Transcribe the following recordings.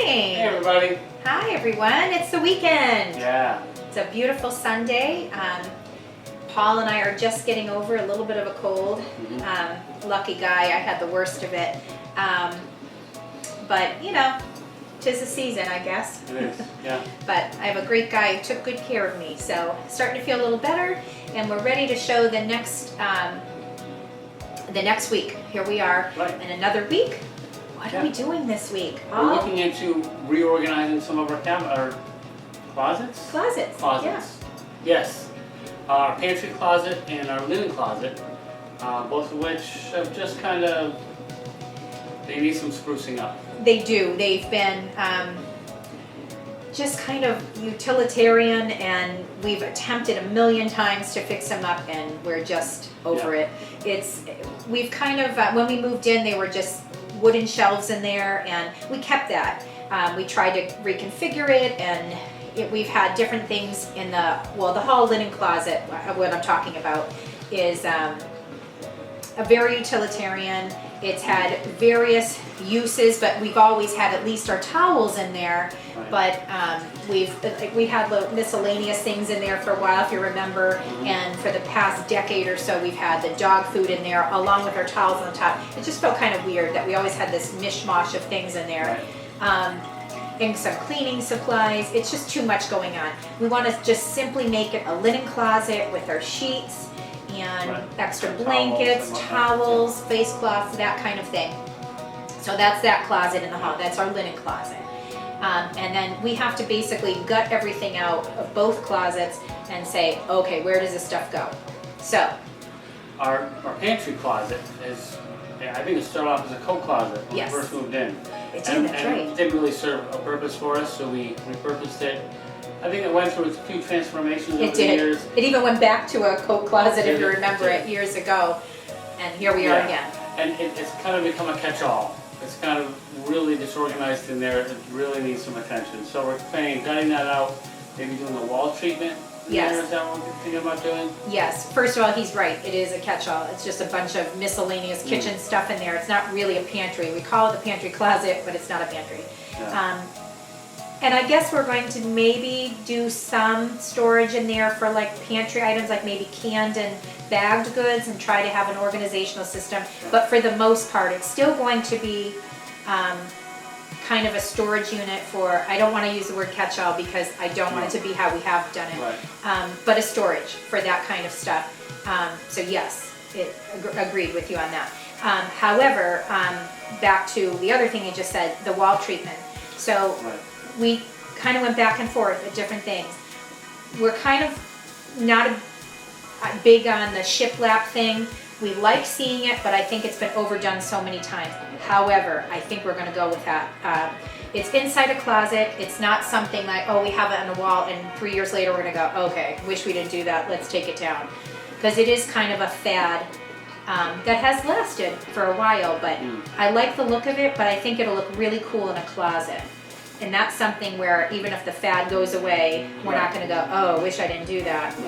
Hey everybody. Hi everyone, it's the weekend. Yeah. It's a beautiful Sunday. Paul and I are just getting over a little bit of a cold. Lucky guy, I had the worst of it. But you know, 'tis the season, I guess. It is, yeah. But I have a great guy who took good care of me, so starting to feel a little better, and we're ready to show the next week. Here we are in another week. What are we doing this week? We're looking into reorganizing some of our closets. Closets. Yeah. Yes. Our pantry closet and our linen closet, both of which have just kind of, they need some sprucing up. They do. They've been just kind of utilitarian, and we've attempted a million times to fix them up, and we're just over it. We've kind of, when we moved in, they were just wooden shelves in there, and we kept that. We tried to reconfigure it, and we've had different things in the hall linen closet. What I'm talking about is a very utilitarian. It's had various uses, but we've always had at least our towels in there. But we had the miscellaneous things in there for a while, if you remember. And for the past decade or so, we've had the dog food in there along with our towels on top. It just felt kind of weird that we always had this mishmash of things in there. And some cleaning supplies. It's just too much going on. We want to just simply make it a linen closet with our sheets and extra blankets, towels, face cloths, that kind of thing. So that's that closet in the hall. That's our linen closet. And then we have to basically gut everything out of both closets and say, okay, where does this stuff go? So our pantry closet is, I think it started off as a coat closet when we first moved in. It did, that's right. It didn't really serve a purpose for us, so we repurposed it. I think it went through a few transformations over the years. It even went back to a coat closet, if you remember it, years ago. And here we are again. And it's kind of become a catch-all. It's kind of really disorganized in there. It really needs some attention. So we're planning gutting that out, maybe doing a wall treatment. Yes. Is that what we're thinking about doing? Yes. First of all, he's right. It is a catch-all. It's just a bunch of miscellaneous kitchen stuff in there. It's not really a pantry. We call it a pantry closet, but it's not a pantry. Yeah. And I guess we're going to maybe do some storage in there for like pantry items, like maybe canned and bagged goods, and try to have an organizational system. But for the most part, it's still going to be kind of a storage unit for, I don't want to use the word catch-all because I don't want it to be how we have done it, but a storage for that kind of stuff. So yes, agreed with you on that. However, back to the other thing you just said, the wall treatment. So we kind of went back and forth at different things. We're kind of not big on the shiplap thing. We like seeing it, but I think it's been overdone so many times. However, I think we're going to go with that. It's inside a closet. It's not something like, oh, we have it on the wall, and 3 years later we're going to go, okay, wish we didn't do that. Let's take it down. Because it is kind of a fad that has lasted for a while, but I like the look of it, but I think it'll look really cool in a closet. And that's something where even if the fad goes away, we're not going to go, oh, wish I didn't do that.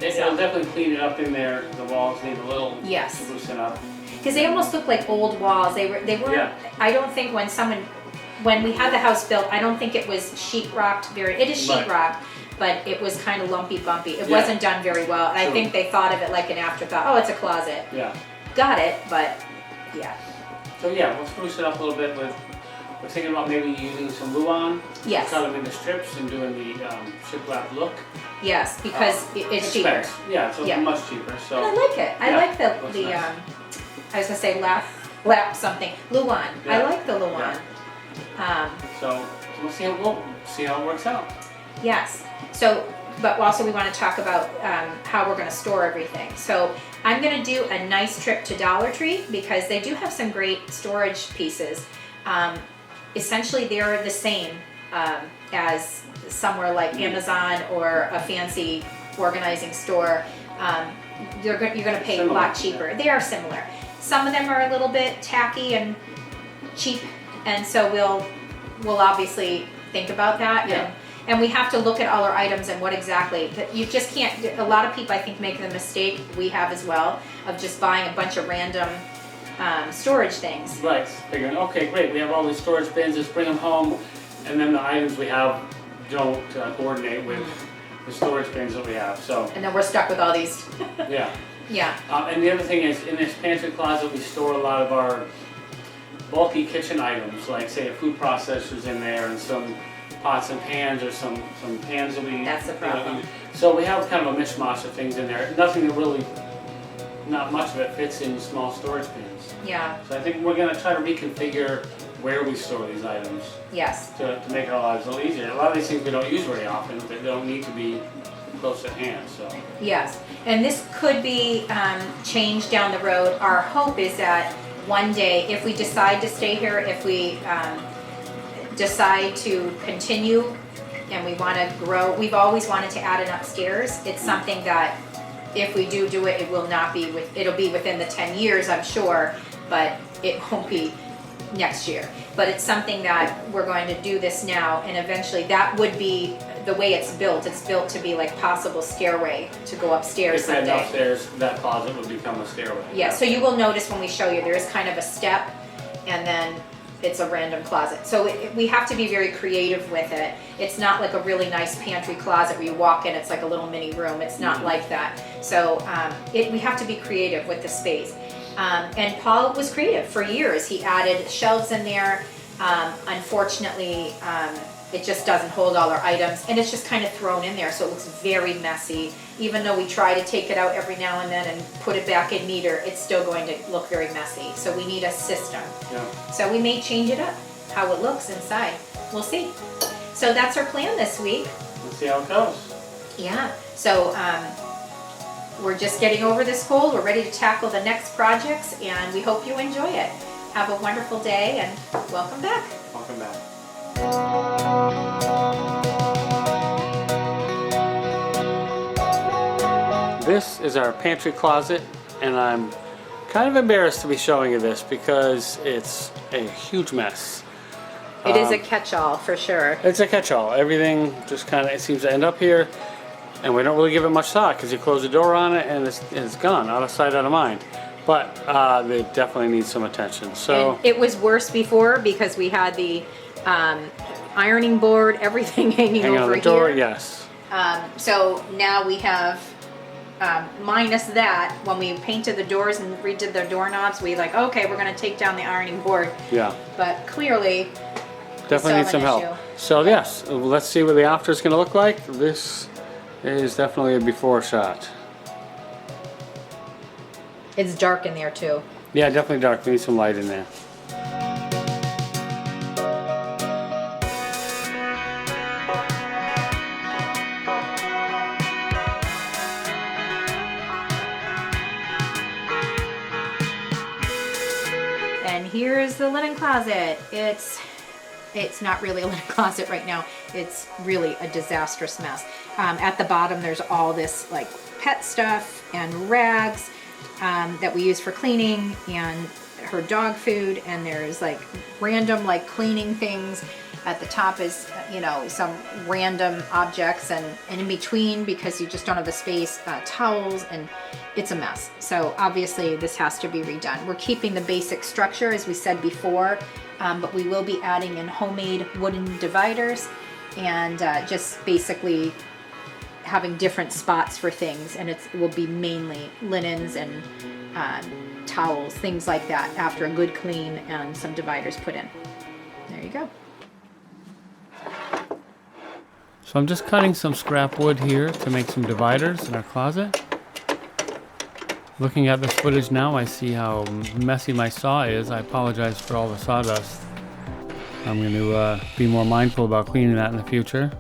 It'll definitely clean it up in there. The walls need a little loosen up. Because they almost look like old walls. They weren't. I don't think when we had the house built, I don't think it was sheetrocked it is sheetrocked, but it was kind of lumpy bumpy. It wasn't done very well. And I think they thought of it like an afterthought. Oh, it's a closet. Yeah. Got it, but yeah. So yeah, we'll spruce it up a little bit with. We're thinking about maybe using some Luan. Yes. Cut them into strips and doing the shiplap look. Yes, because it's cheaper. Yeah, it's much cheaper. So. And I like it. I like the nice. I was gonna say lap something. Luan. Yeah. I like the Luan. Yeah. So we'll see how it works out. Yes. So, but also we want to talk about how we're going to store everything. So I'm going to do a nice trip to Dollar Tree because they do have some great storage pieces. Essentially, they're the same as somewhere like Amazon or a fancy organizing store. You're going to pay a lot cheaper. They are similar. Some of them are a little bit tacky and cheap, and so we'll obviously think about that. And we have to look at all our items and what exactly. You just can't. A lot of people, I think, make the mistake, we have as well, of just buying a bunch of random storage things. Right, figuring, okay, great, we have all these storage bins, let's bring them home, and then the items we have don't coordinate with the storage bins that we have, so, And then we're stuck with all these. yeah. Yeah, And the other thing is, in this pantry closet, we store a lot of our bulky kitchen items, like say a food processor's in there and some pots and pans or some pans that we... That's the problem. So we have kind of a mishmash of things in there. Nothing that really, not much of it fits in small storage bins. yeah, So I think we're gonna try to reconfigure where we store these items yes. to make our lives a little easier. A lot of these things we don't use very often, they don't need to be close at hand, so. Yes, and this could be changed down the road. Our hope is that one day, if we decide to stay here, if we decide to continue and we want to grow, we've always wanted to add an upstairs. It's something that if we do it, it will not be it'll be within the 10 years, I'm sure, but it won't be next year. But it's something that we're going to do this now, and eventually that would be the way it's built. It's built to be like possible stairway to go upstairs If that someday. upstairs, that closet would become a stairway. Yeah, so you will notice when we show you, there is kind of a step, and then it's a random closet. So we have to be very creative with it. It's not like a really nice pantry closet where you walk in, it's like a little mini room. It's not like that. So we have to be creative with the space. And Paul was creative for years. He added shelves in there. Unfortunately, it just doesn't hold all our items, and it's just kind of thrown in there, so it looks very messy. Even though we try to take it out every now and then and put it back in neater, it's still going to look very messy. So we need a system. Yeah. So we may change it up, how it looks inside. We'll see. So that's our plan this week. Let's see how it goes. Yeah, so we're just getting over this cold. We're ready to tackle the next projects, and we hope you enjoy it. Have a wonderful day, and welcome back. Welcome back. This is our pantry closet, and I'm kind of embarrassed to be showing you this because it's a huge mess. It is a catch-all for sure. It's a catch-all. Everything just kind of, it seems to end up here, and we don't really give it much thought because you close the door on it and it's gone, out of sight, out of mind. But they definitely need some attention. So And it was worse before because we had the ironing board, everything hanging hang over on the door, here. yes. So now we have, minus that, when we painted the doors and redid the doorknobs, we like, okay, we're gonna take down the ironing board. Yeah. But clearly, Definitely need still some have help. an So yes, let's see what the after is going to look like. This is definitely a before shot. it's dark in there too. Yeah, definitely dark. We need some light in there. And here is the linen closet. It's not really a linen closet right now. It's really a disastrous mess. At the bottom, there's all this like pet stuff and rags that we use for cleaning, and her dog food, and there's like random like cleaning things. At the top is, you know, some random objects, and in between, because you just don't have the space, towels, and it's a mess. So obviously this has to be redone. We're keeping the basic structure as we said before, but we will be adding in homemade wooden dividers and just basically having different spots for things, and it will be mainly linens and towels, things like that, after a good clean and some dividers put in. There you go. So I'm just cutting some scrap wood here to make some dividers in our closet. Looking at this footage now, I see how messy my saw is. I apologize for all the sawdust. I'm going to be more mindful about cleaning that in the future.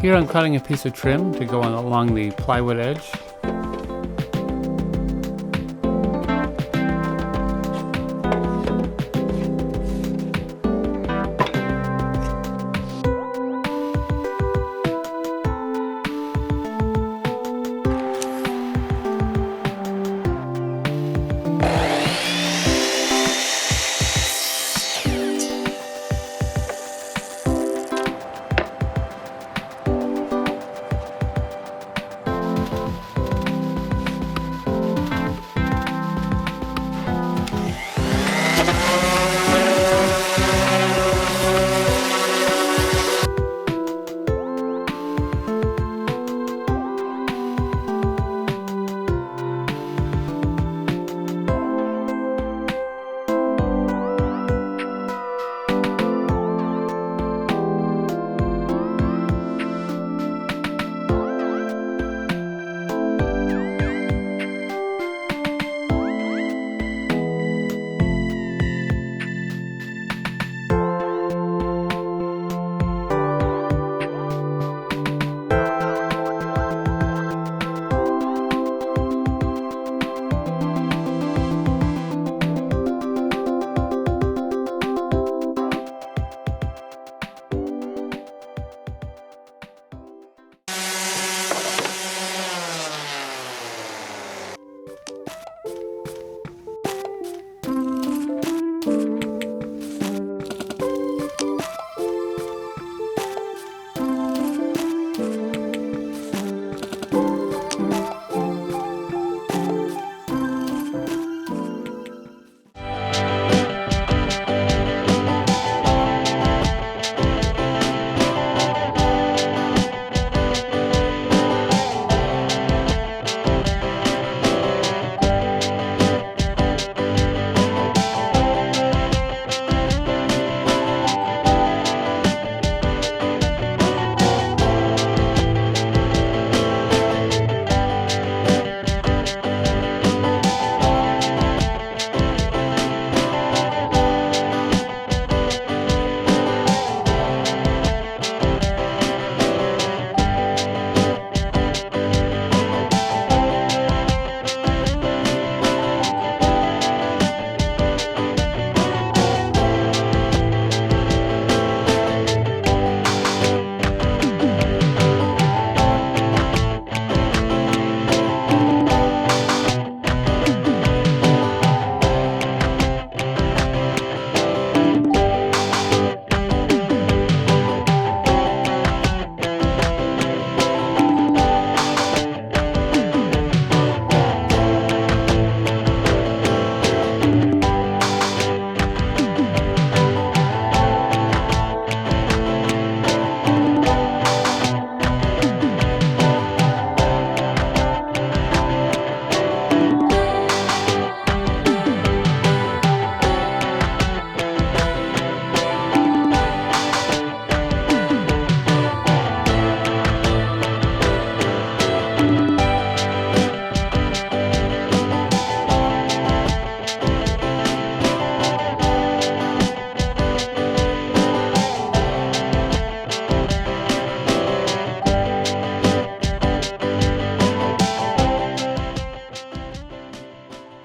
Here I'm cutting a piece of trim to go along the plywood edge.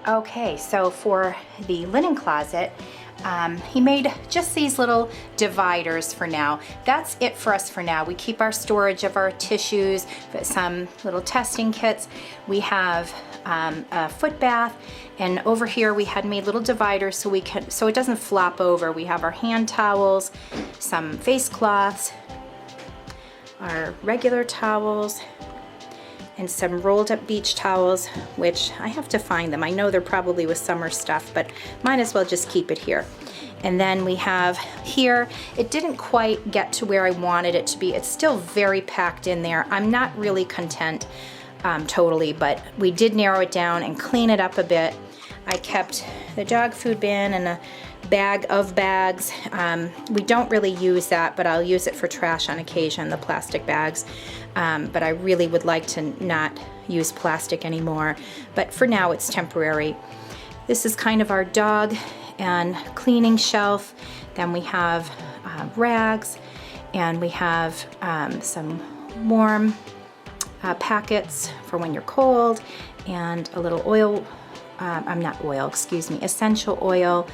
Okay, so for the linen closet, he made just these little dividers for now. That's it for us for now. We keep our storage of our tissues, some little testing kits. We have a foot bath, and over here we had made little dividers so it doesn't flop over. We have our hand towels, some face cloths, our regular towels, and some rolled up beach towels, which I have to find them. I know they're probably with summer stuff, but might as well just keep it here. And then we have here, it didn't quite get to where I wanted it to be. It's still very packed in there. I'm not really content totally, but we did narrow it down and clean it up a bit. I kept the dog food bin and a bag of bags. We don't really use that, but I'll use it for trash on occasion, the plastic bags. But I really would like to not use plastic anymore. But for now, it's temporary. This is kind of our dog and cleaning shelf. Then we have rags, and we have some warm packets for when you're cold, and a little oil, not oil, excuse me, essential oil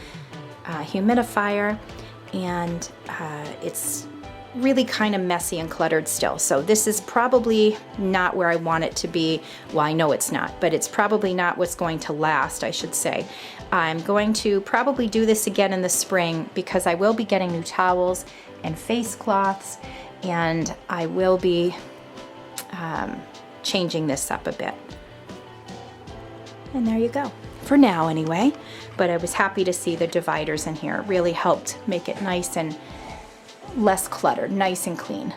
humidifier, and it's really kind of messy and cluttered still. So this is probably not where I want it to be. Well, I know it's not, but it's probably not what's going to last, I should say. I'm going to probably do this again in the spring because I will be getting new towels and face cloths, and I will be changing this up a bit. And there you go, for now anyway. But I was happy to see the dividers in here. It really helped make it nice and less cluttered, nice and clean.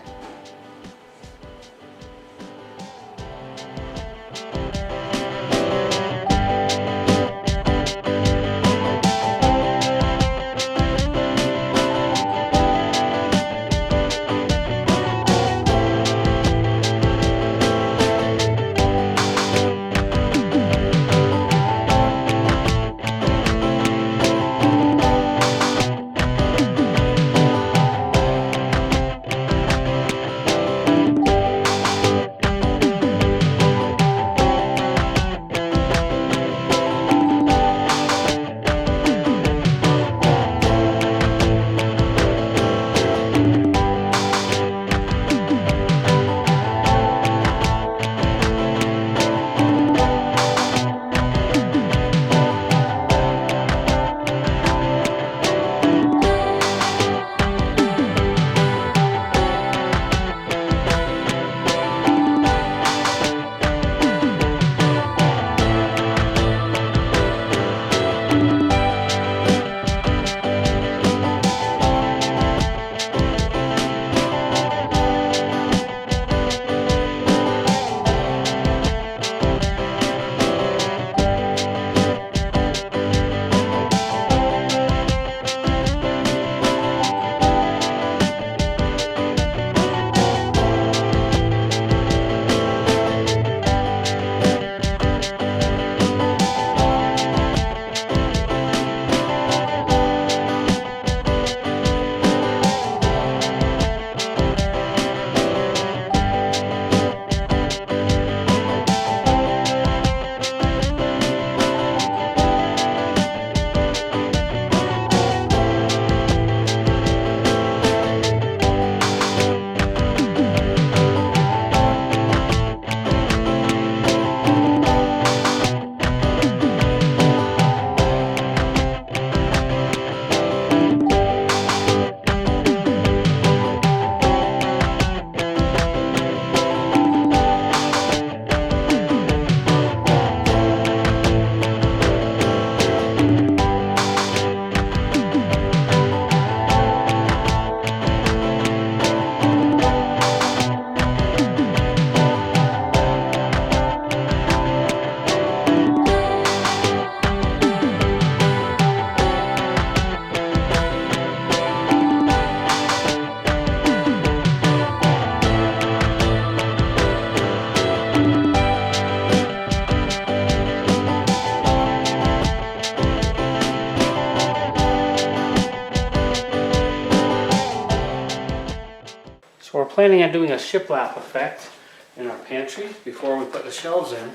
So we're planning on doing a shiplap effect in our pantry before we put the shelves in.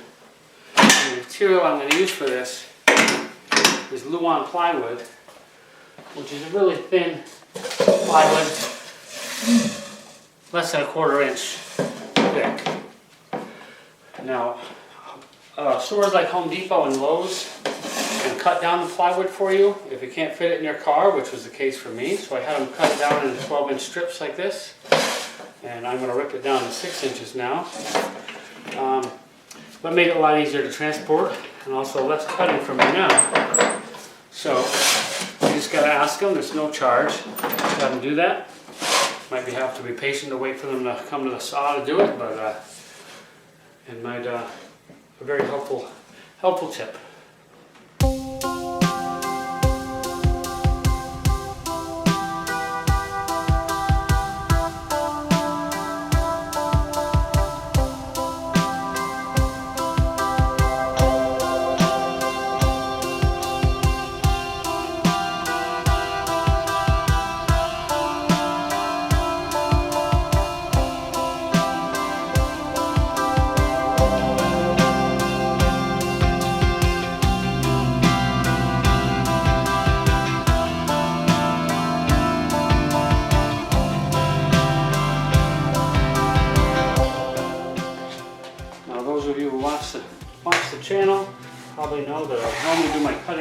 And the material I'm going to use for this is Luan plywood, which is a really thin plywood, less than 1/4 inch thick. Now, stores like Home Depot and Lowe's can cut down the plywood for you if you can't fit it in your car, which was the case for me. So I had them cut it down into 12-inch strips like this. And I'm going to rip it down to 6 inches now. But made it a lot easier to transport and also less cutting for me now. So you just got to ask them, there's no charge to have them do that. Might have to be patient to wait for them to come to the saw to do it, but it might a very helpful tip.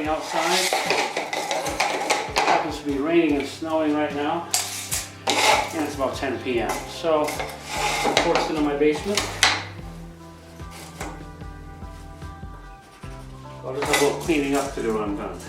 standing outside. It happens to be raining and snowing right now, and it's about 10 p.m. So I'm forced into my basement. I'll just have a little cleaning up to do when I'm done.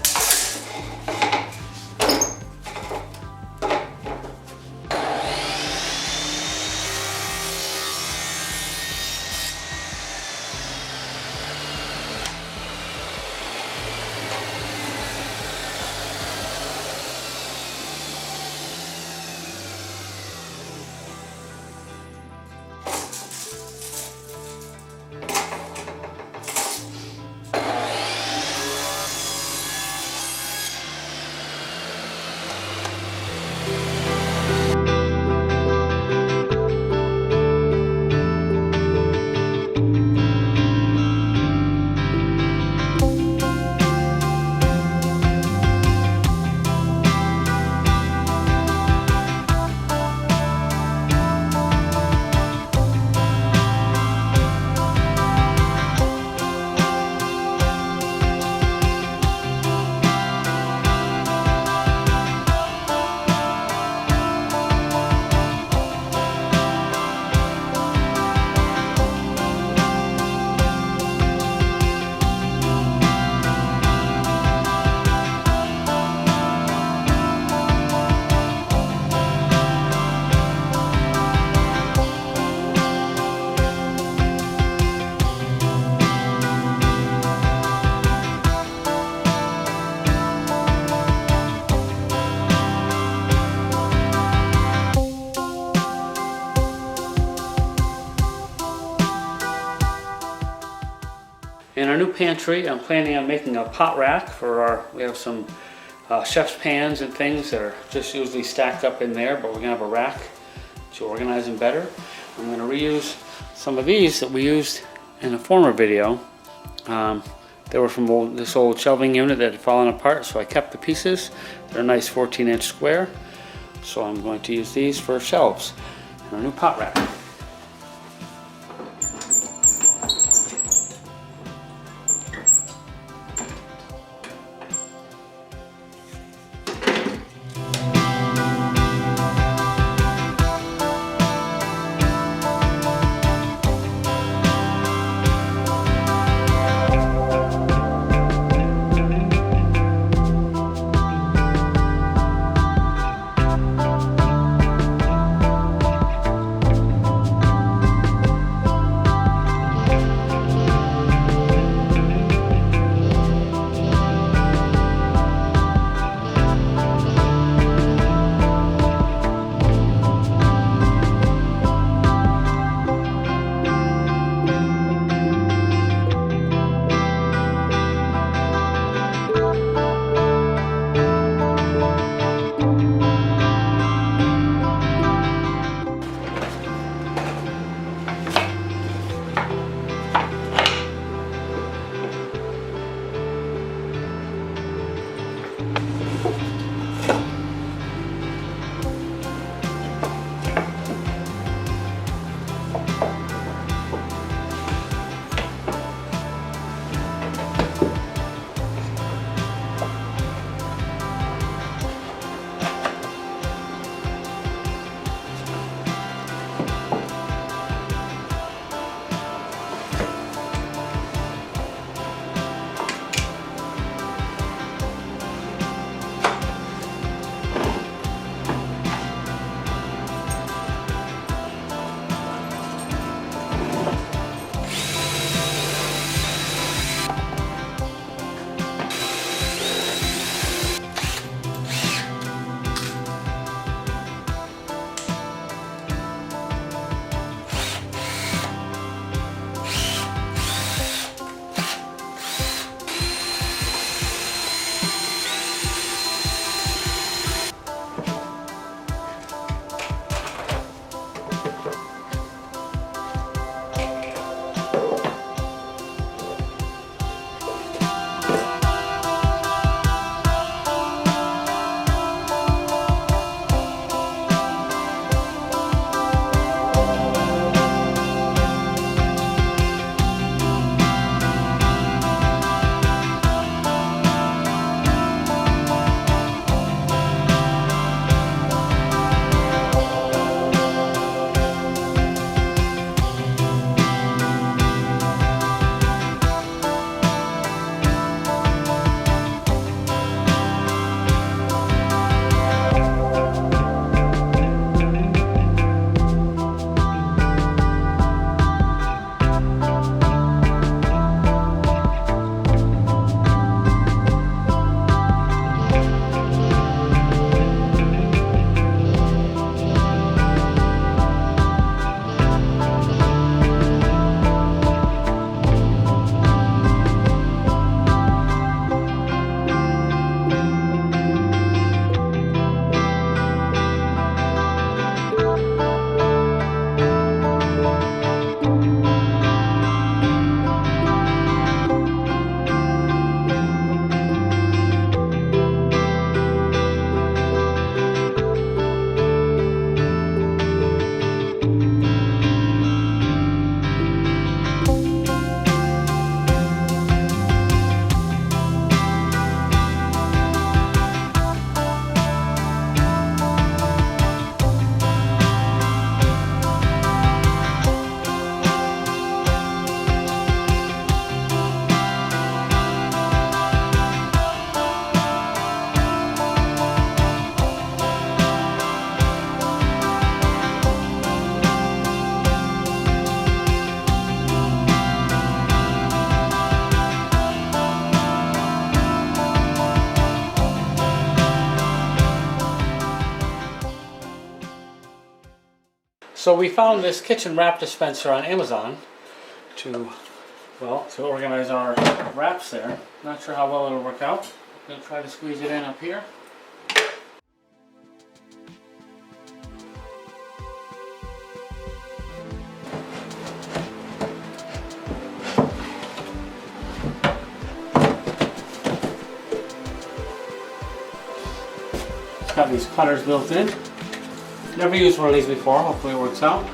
In our new pantry, I'm planning on making a pot rack for we have some chef's pans and things that are just usually stacked up in there, but we're gonna have a rack to organize them better. I'm gonna reuse some of these that we used in a former video. They were from this old shelving unit that had fallen apart, so I kept the pieces. They're a nice 14-inch square, so I'm going to use these for shelves and our new pot rack. So we found this kitchen wrap dispenser on Amazon to organize our wraps there. Not sure how well it'll work out. I'm gonna try to squeeze it in up here. It's got these cutters built in. Never used one of these before, hopefully it works out.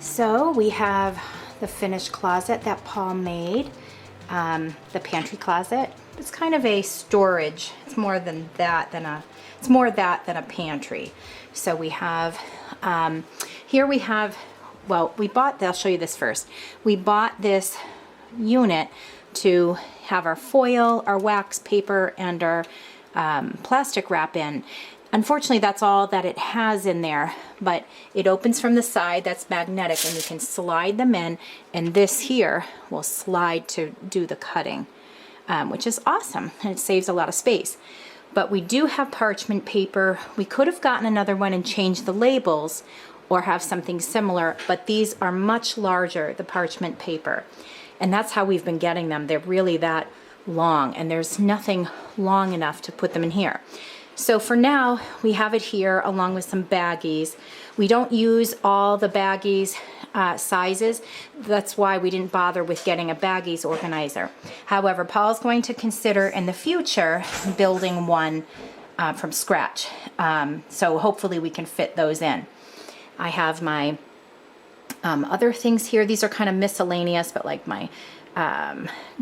So we have the finished closet that Paul made, the pantry closet. It's kind of a storage. It's more than that than a pantry. So we have here we have, well, I'll show you this first. We bought this unit to have our foil, our wax paper, and our plastic wrap in. Unfortunately, that's all that it has in there, but it opens from the side. That's magnetic, and you can slide them in, and this here will slide to do the cutting, which is awesome, and it saves a lot of space. But we do have parchment paper. We could have gotten another one and changed the labels or have something similar, but these are much larger, the parchment paper, and that's how we've been getting them. They're really that long, and there's nothing long enough to put them in here. So for now, we have it here along with some baggies. We don't use all the baggies sizes. That's why we didn't bother with getting a baggies organizer. However, Paul's going to consider in the future building one from scratch. So hopefully we can fit those in. I have my other things here. These are kind of miscellaneous, but like my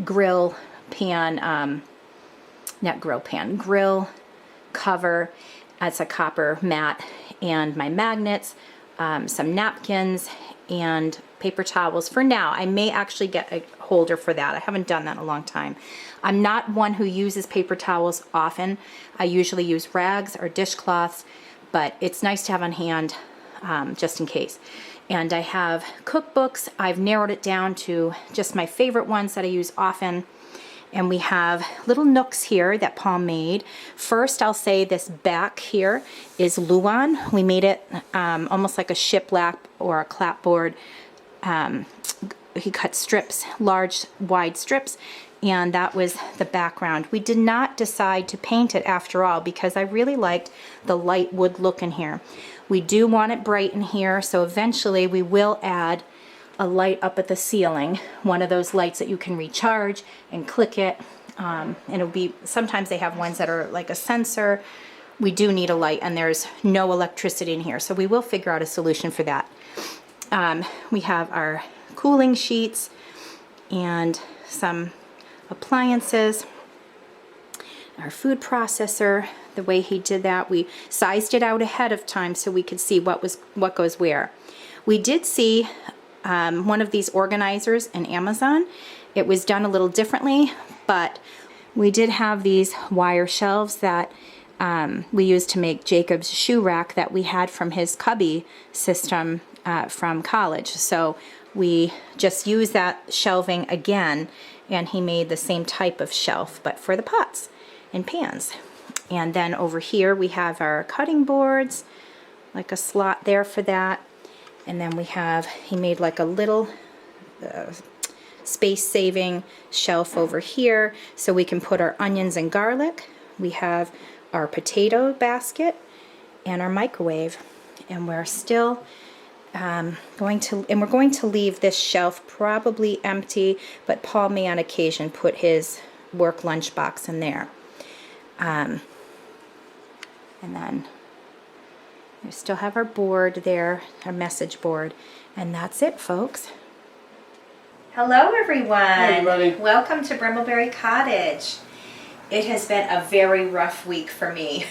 grill pan, not grill pan, grill cover. That's a copper mat, and my magnets, some napkins, and paper towels. For now, I may actually get a holder for that. I haven't done that in a long time. I'm not one who uses paper towels often. I usually use rags or dishcloths, but it's nice to have on hand just in case. And I have cookbooks. I've narrowed it down to just my favorite ones that I use often. And we have little nooks here that Paul made. First, I'll say this back here is Luan. We made it almost like a shiplap or a clapboard. He cut strips, large, wide strips, and that was the background. We did not decide to paint it after all because I really liked the light wood look in here. We do want it bright in here, so eventually we will add a light up at the ceiling, one of those lights that you can recharge and click it, and it'll be, sometimes they have ones that are like a sensor. We do need a light, and there's no electricity in here, so we will figure out a solution for that. We have our cooling sheets and some appliances, our food processor. The way he did that, we sized it out ahead of time so we could see what goes where. We did see one of these organizers in Amazon. It was done a little differently, but we did have these wire shelves that we used to make Jacob's shoe rack that we had from his cubby system from college. So we just used that shelving again, and he made the same type of shelf, but for the pots and pans. And then over here we have our cutting boards, like a slot there for that. And then he made like a little space-saving shelf over here so we can put our onions and garlic. We have our potato basket and our microwave. And we're still going to leave this shelf probably empty, but Paul may on occasion put his work lunchbox in there. And then we still have our board there, our message board, and that's it, folks. Hello, everyone. Hey, everybody. Welcome to Brambleberry Cottage. It has been a very rough week for me.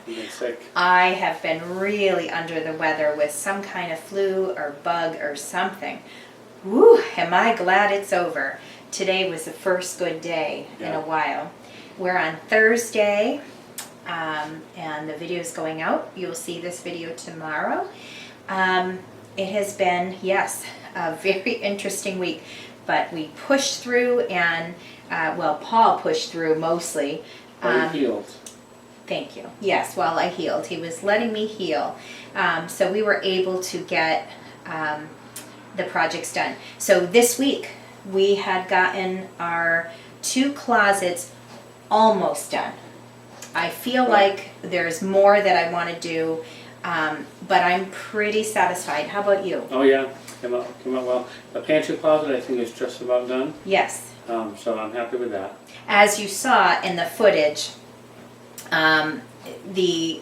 You get sick. I have been really under the weather with some kind of flu or bug or something. Woo, am I glad it's over. Today was the first good day in a while. We're on Thursday, and the video is going out. You'll see this video tomorrow. It has been, yes, a very interesting week, but we pushed through and, Paul pushed through mostly. Healed. Thank you. Yes, while I healed. He was letting me heal. So we were able to get the projects done. So this week we had gotten our 2 closets almost done. I feel like there's more that I want to do, but I'm pretty satisfied. How about you? Oh yeah, came out well. The pantry closet I think is just about done. Yes. So I'm happy with that. As you saw in the footage, the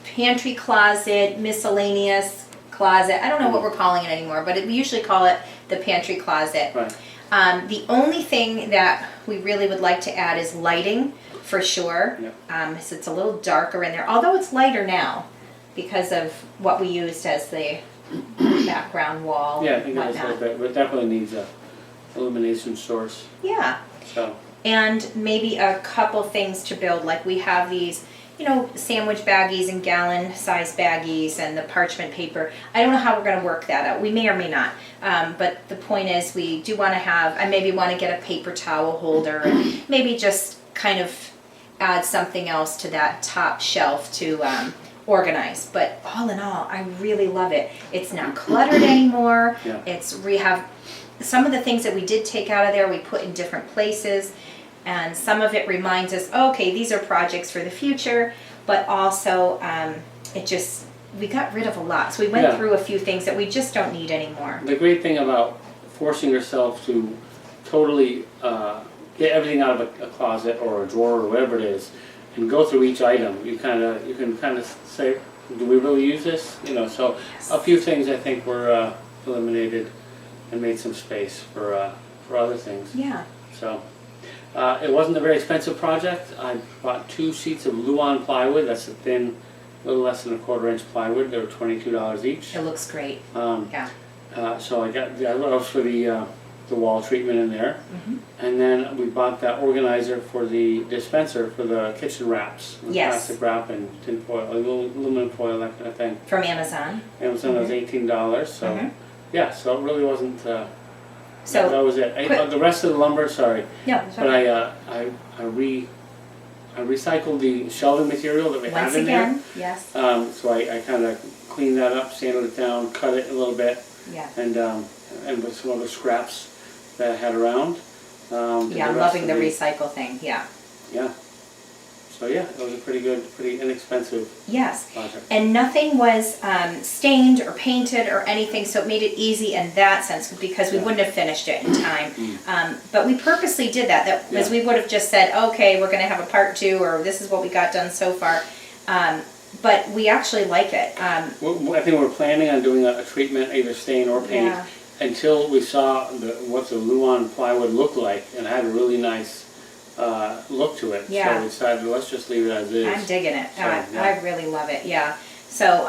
pantry closet, miscellaneous closet, I don't know what we're calling it anymore, but we usually call it the pantry closet. Right. The only thing that we really would like to add is lighting, for sure. Yep. So it's a little darker in there, although it's lighter now because of what we used as the background wall. Yeah, I think it is a little bit, but it definitely needs a illumination source. Yeah. So. And maybe a couple things to build, like we have these, sandwich baggies and gallon size baggies and the parchment paper. I don't know how we're going to work that out. We may or may not. But the point is we do want to I maybe want to get a paper towel holder and maybe just kind of add something else to that top shelf to organize. But all in all, I really love it. It's not cluttered anymore. Yeah. We have some of the things that we did take out of there, we put in different places. And some of it reminds us, okay, these are projects for the future, but also we got rid of a lot. So we went through a few things that we just don't need anymore. The great thing about forcing yourself to totally get everything out of a closet or a drawer or whatever it is, and go through each item, you can kind of say, do we really use this? So a few things I think were eliminated and made some space for other things. Yeah. So. It wasn't a very expensive project. I bought 2 sheets of Luan plywood. That's a thin, little less than a 1/4 inch plywood. They were $22 each. It looks great. So I got that was for the wall treatment in there, and then we bought that organizer for the dispenser for the kitchen wraps. Plastic wrap and tin foil, aluminum foil, that kind of thing. From Amazon. Amazon was $18. So yeah, so it really wasn't. So that was it. The rest of the lumber, sorry. No, but I recycled the shelving material that we had in there. Once again, yes. So I kind of cleaned that up, sanded it down, cut it a little bit, and with some other scraps that I had around. I'm loving the recycle thing. Yeah. Yeah. So yeah, it was a pretty inexpensive project. And nothing was stained or painted or anything, so it made it easy in that sense because we wouldn't have finished it in time. But we purposely did that because we would have just said, okay, we're going to have a part 2, or this is what we got done so far. But we actually like it. I think we were planning on doing a treatment, either stain or paint, until we saw what the Luan plywood looked like, and it had a really nice look to it. So we decided, let's just leave it as is. I'm digging it. So, I really love it. Yeah. So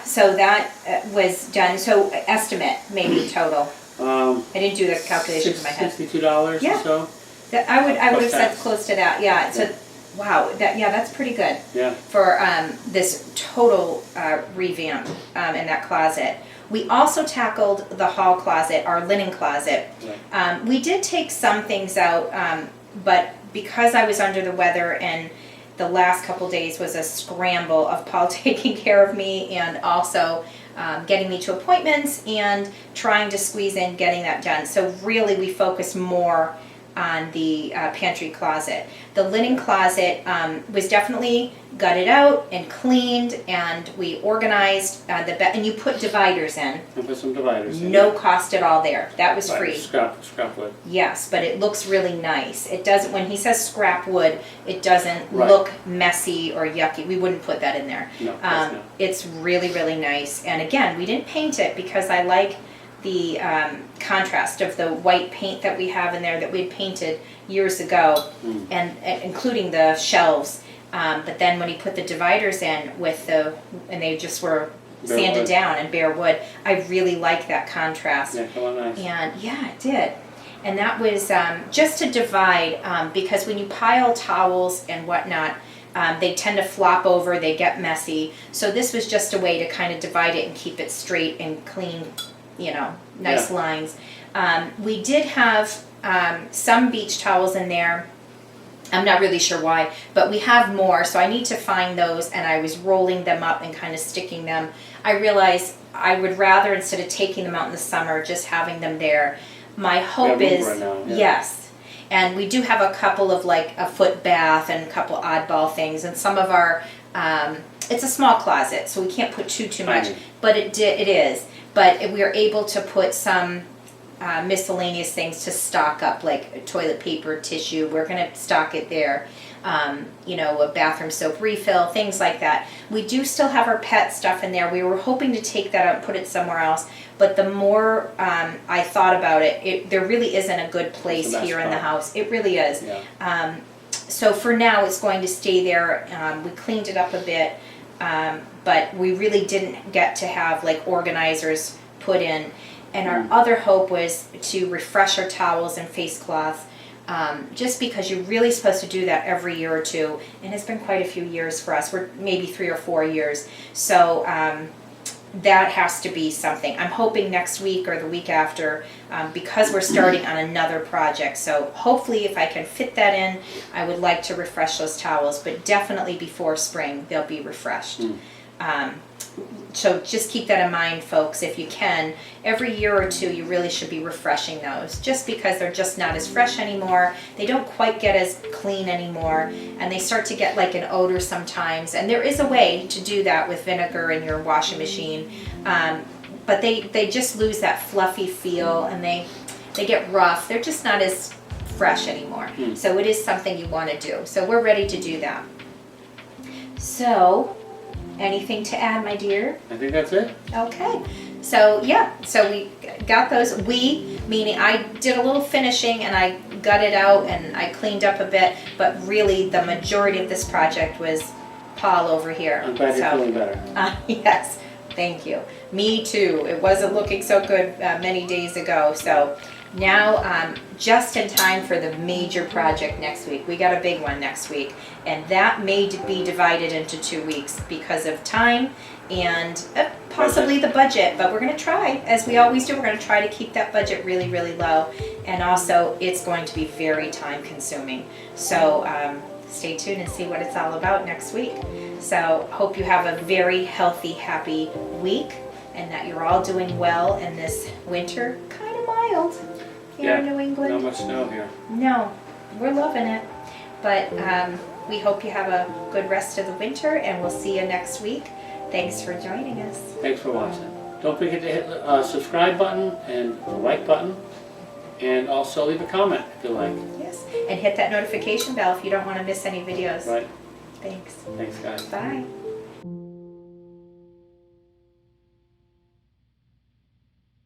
so that was done. So estimate maybe total. I didn't do the calculations in my head. $62 or so. I would have said close to that. Yeah. So wow. That's pretty good. Yeah. For this total revamp in that closet. We also tackled the hall closet, our linen closet. Right. We did take some things out, but because I was under the weather and the last couple days was a scramble of Paul taking care of me and also getting me to appointments and trying to squeeze in getting that done. So really we focused more on the pantry closet. The linen closet was definitely gutted out and cleaned, and we organized and you put dividers in. And put some dividers in. No cost at all there. That was free. Scrap wood. Yes, but it looks really nice. It doesn't, when he says scrap wood, it doesn't Right. look messy or yucky. We wouldn't put that in there. No, of course not. It's really, really nice. And again, we didn't paint it because I like the contrast of the white paint that we have in there that we had painted years ago, and including the shelves. But then when he put the dividers in and they just were Bare sanded wood. down and bare wood, I really like that contrast. Yeah, come on, nice. And yeah, it did. And that was just to divide, because when you pile towels and whatnot, they tend to flop over, they get messy. So this was just a way to kind of divide it and keep it straight and clean, nice Yeah. lines. We did have some beach towels in there. I'm not really sure why, but we have more, so I need to find those, and I was rolling them up and kind of sticking them. I realized I would rather, instead of taking them out in the summer, just having them there. My hope room is, for it now, yeah. yes, and we do have a couple of like a foot bath and a couple oddball things, and some of our, it's a small closet, so we can't put too much, Tiny. but it is. But we are able to put some miscellaneous things to stock up, like toilet paper, tissue. We're going to stock it there. A bathroom soap refill, things like that. We do still have our pet stuff in there. We were hoping to take that out and put it somewhere else. But the more I thought about it, there really isn't a good place best here in the spot. house. It really is. Yeah. So for now, it's going to stay there. We cleaned it up a bit, but we really didn't get to have like organizers put in. And our other hope was to refresh our towels and face cloths, just because you're really supposed to do that every year or two. And it's been quite a few years for us. We're maybe 3 or 4 years. So that has to be something. I'm hoping next week or the week after, because we're starting on another project. So hopefully if I can fit that in, I would like to refresh those towels, but definitely before spring, they'll be refreshed. So just keep that in mind, folks, if you can. Every year or two, you really should be refreshing those, just because they're just not as fresh anymore. They don't quite get as clean anymore, and they start to get like an odor sometimes. And there is a way to do that with vinegar in your washing machine, but they just lose that fluffy feel, and they get rough. They're just not as fresh anymore. So it is something you want to do. So we're ready to do that. So, anything to add, my dear? I think that's it. Okay. So yeah, so we got those. Meaning I did a little finishing and I gutted out and I cleaned up a bit, but really the majority of this project was Paul over here. I'm glad you're feeling better. Yes, thank you. Me too. It wasn't looking so good many days ago. So now just in time for the major project next week. We got a big one next week, and that may be divided into 2 weeks because of time and possibly the budget, but we're going to try, as we always do. We're going to try to keep that budget really, really low, and also it's going to be very time consuming. So stay tuned and see what it's all about next week. So hope you have a very healthy, happy week, and that you're all doing well in this winter. Kind of mild here in New England. Not much snow here. No, we're loving it. But we hope you have a good rest of the winter, and we'll see you next week. Thanks for joining us. Thanks for watching. Don't forget to hit the subscribe button and the like button, and also leave a comment if you like. Yes, and hit that notification bell if you don't want to miss any videos. Right. Thanks. Thanks, guys. Bye.